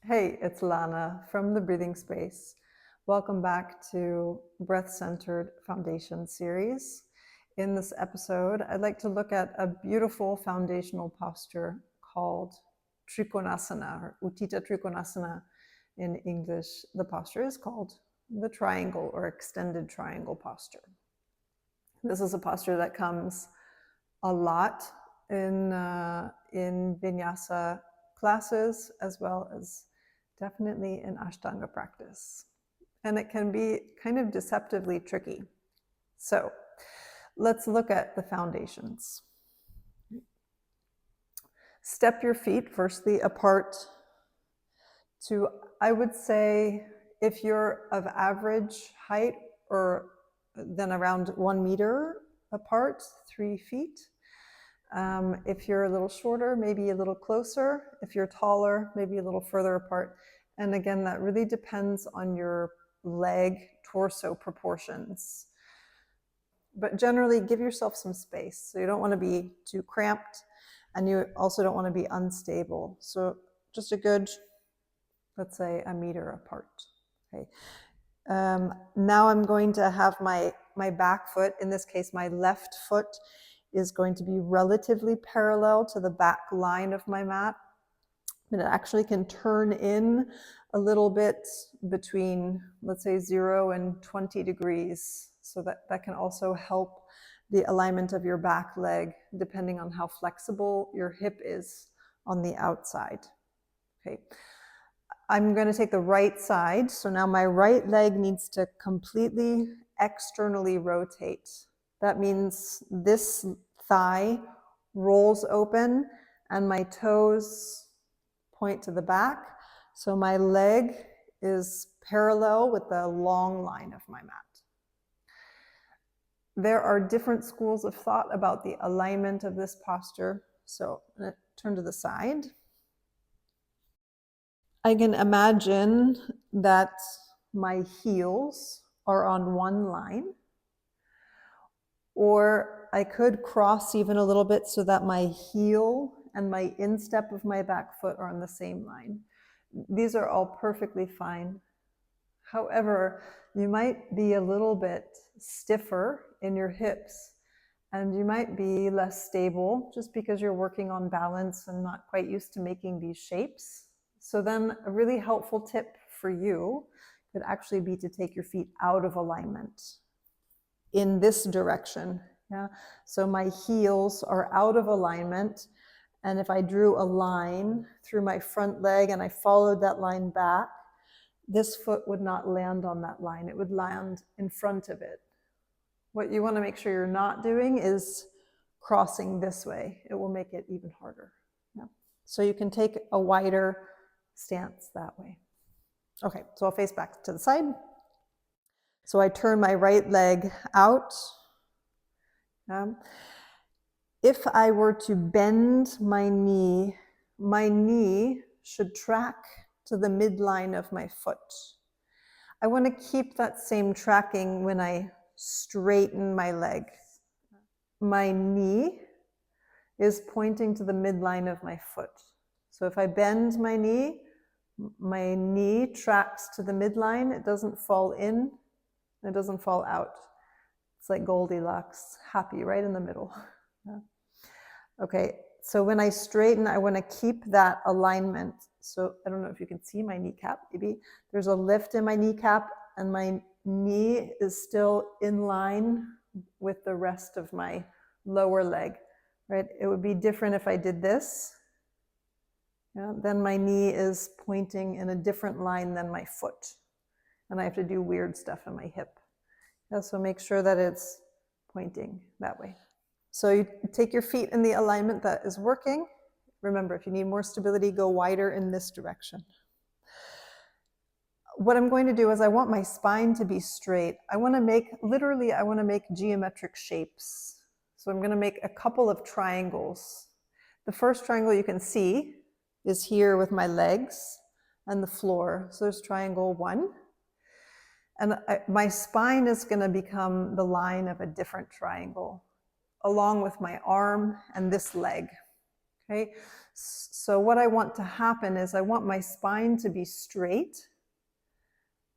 Hey, it's Lana from the Breathing Space. Welcome back to Breath-Centered Foundation series. In this episode, I'd like to look at a beautiful foundational posture called Trikonasana, or Utthita Trikonasana in English. The posture is called the triangle or extended triangle posture. This is a posture that comes a lot in vinyasa classes, as well as definitely in Ashtanga practice. And it can be kind of deceptively tricky. So let's look at the foundations. Step your feet firstly apart to, I would say, if you're of average height, or then around 1 meter apart, 3 feet. If you're a little shorter, maybe a little closer. If you're taller, maybe a little further apart. And again, that really depends on your leg torso proportions. But generally, give yourself some space. So you don't want to be too cramped, and you also don't want to be unstable. So just a good, let's say, 1 meter apart. Okay. Now I'm going to have my back foot, in this case, my left foot, is going to be relatively parallel to the back line of my mat. And it actually can turn in a little bit between, let's say, 0 and 20 degrees. So that can also help the alignment of your back leg, depending on how flexible your hip is on the outside. Okay. I'm going to take the right side. So now my right leg needs to completely externally rotate. That means this thigh rolls open and my toes point to the back. So my leg is parallel with the long line of my mat. There are different schools of thought about the alignment of this posture. So I'm going to turn to the side. I can imagine that my heels are on one line, or I could cross even a little bit so that my heel and my instep of my back foot are on the same line. These are all perfectly fine. However, you might be a little bit stiffer in your hips, and you might be less stable just because you're working on balance and not quite used to making these shapes. So then a really helpful tip for you could actually be to take your feet out of alignment in this direction. Yeah? So my heels are out of alignment, and if I drew a line through my front leg and I followed that line back, this foot would not land on that line. It would land in front of it. What you want to make sure you're not doing is crossing this way. It will make it even harder. Yeah. So you can take a wider stance that way. Okay, so I'll face back to the side. So I turn my right leg out. If I were to bend my knee should track to the midline of my foot. I want to keep that same tracking when I straighten my leg. My knee is pointing to the midline of my foot. So if I bend my knee tracks to the midline. It doesn't fall in, it doesn't fall out. It's like Goldilocks, happy right in the middle. Yeah. Okay, so when I straighten, I want to keep that alignment. So I don't know if you can see my kneecap, maybe. There's a lift in my kneecap, and my knee is still in line with the rest of my lower leg, right? It would be different if I did this. Yeah, then my knee is pointing in a different line than my foot. And I have to do weird stuff in my hip. Yeah, so make sure that it's pointing that way. So you take your feet in the alignment that is working. Remember, if you need more stability, go wider in this direction. What I'm going to do is I want my spine to be straight. I want to make geometric shapes. So I'm going to make a couple of triangles. The first triangle you can see is here with my legs and the floor. So there's triangle 1. And my spine is going to become the line of a different triangle, along with my arm and this leg. Okay, So what I want to happen is I want my spine to be straight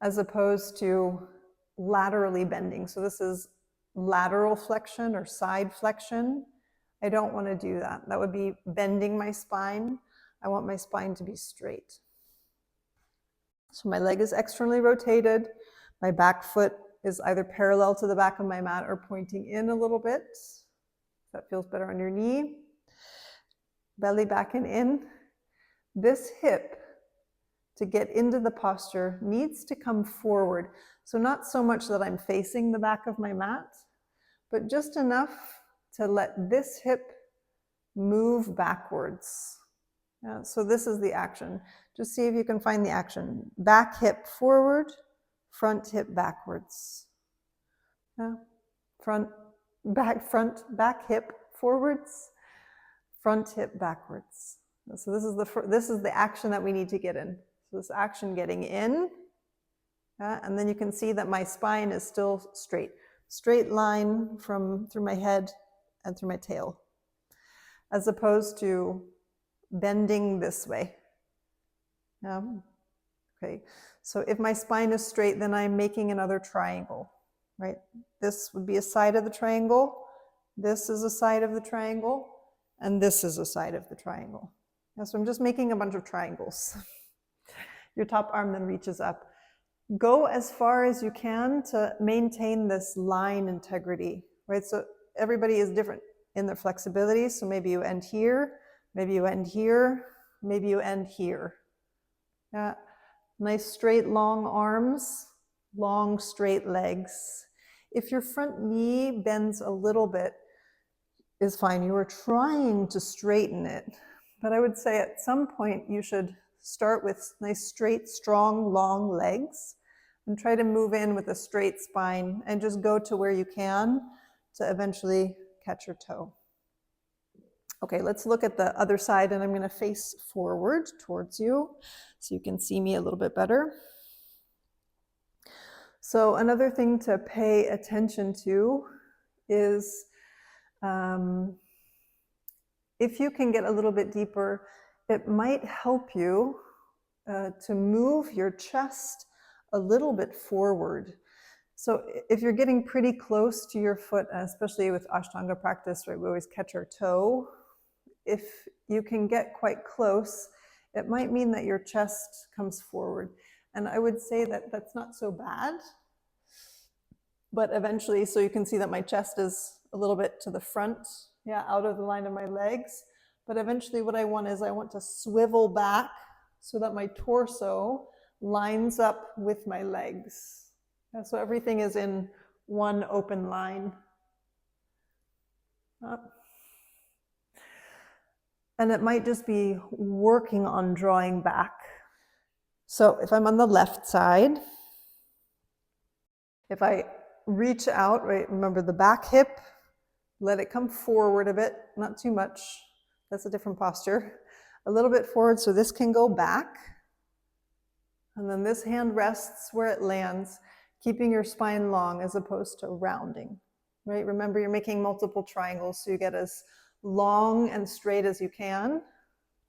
as opposed to laterally bending. So this is lateral flexion or side flexion. I don't want to do that. That would be bending my spine. I want my spine to be straight. So my leg is externally rotated. My back foot is either parallel to the back of my mat or pointing in a little bit. That feels better on your knee. Belly back and in. This hip, to get into the posture, needs to come forward. So not so much that I'm facing the back of my mat, but just enough to let this hip move backwards. Yeah, so this is the action. Just see if you can find the action. Back hip forward, front hip backwards. Yeah. Front hip forwards, front hip backwards. So this is the action that we need to get in. So this action getting in, and then you can see that my spine is still straight. Straight line through my head and through my tail, as opposed to bending this way. Okay, so if my spine is straight, then I'm making another triangle, right? This would be a side of the triangle, this is a side of the triangle, and this is a side of the triangle. So I'm just making a bunch of triangles. Your top arm then reaches up. Go as far as you can to maintain this line integrity, right? So everybody is different in their flexibility. So maybe you end here, maybe you end here, maybe you end here. Yeah. Nice straight long arms, long straight legs. If your front knee bends a little bit, is fine. You are trying to straighten it. But I would say at some point you should start with nice straight, strong, long legs and try to move in with a straight spine and just go to where you can to eventually catch your toe. Okay, let's look at the other side, and I'm going to face forward towards you so you can see me a little bit better. So another thing to pay attention to is if you can get a little bit deeper, it might help you to move your chest a little bit forward. So if you're getting pretty close to your foot, especially with Ashtanga practice, right, we always catch our toe. If you can get quite close, it might mean that your chest comes forward. And I would say that that's not so bad. But eventually, so you can see that my chest is a little bit to the front, yeah, out of the line of my legs. But eventually what I want is I want to swivel back so that my torso lines up with my legs. Yeah, so everything is in one open line. And it might just be working on drawing back. So if I'm on the left side, if I reach out, right, remember the back hip, let it come forward a bit, not too much. That's a different posture. A little bit forward so this can go back. And then this hand rests where it lands, keeping your spine long as opposed to rounding, right? Remember, you're making multiple triangles, so you get as long and straight as you can,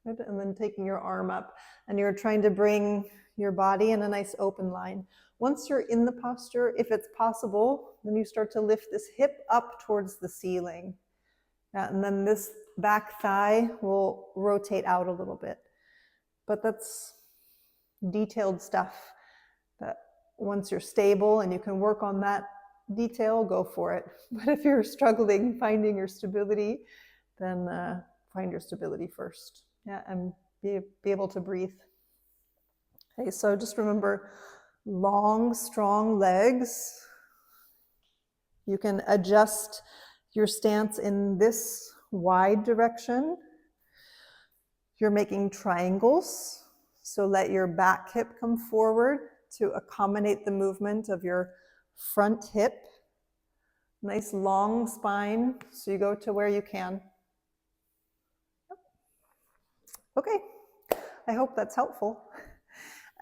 right? And then taking your arm up, and you're trying to bring your body in a nice open line. Once you're in the posture, if it's possible, then you start to lift this hip up towards the ceiling. And then this back thigh will rotate out a little bit. But that's detailed stuff that once you're stable and you can work on that detail, go for it. But if you're struggling finding your stability, then find your stability first. Yeah, and be able to breathe. Okay, so just remember, long, strong legs. You can adjust your stance in this wide direction. You're making triangles, so let your back hip come forward to accommodate the movement of your front hip. Nice long spine, so you go to where you can. Okay, I hope that's helpful.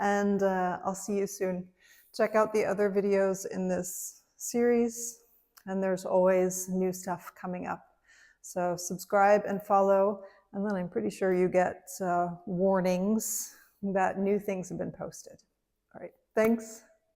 And I'll see you soon. Check out the other videos in this series, and there's always new stuff coming up. So subscribe and follow, And then I'm pretty sure you get warnings that new things have been posted. All right, thanks.